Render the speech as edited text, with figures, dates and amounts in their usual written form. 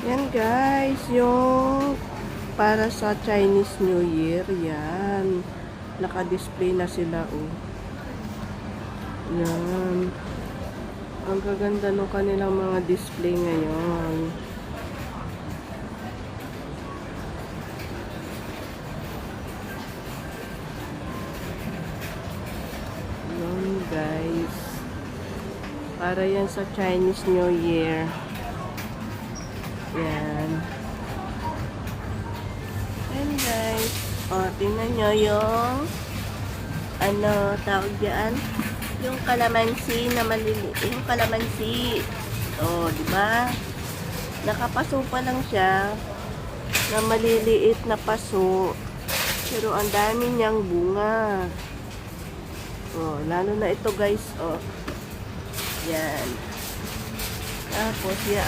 Yan guys, yung para sa Chinese New Year, yan. Naka-display na sila, oh. Yan. Ang gaganda ng kanilang mga display ngayon. Yan guys. Para yan sa Chinese New Year. Yan. Yan guys. O, tingnan nyo yung tawag dyan? Yung kalamansi na maliliit. Yung kalamansi. O, diba? Nakapaso pa lang siya na maliliit na paso. Pero ang dami niyang bunga. O, lalo na ito guys. O. Yan. Tapos, yan.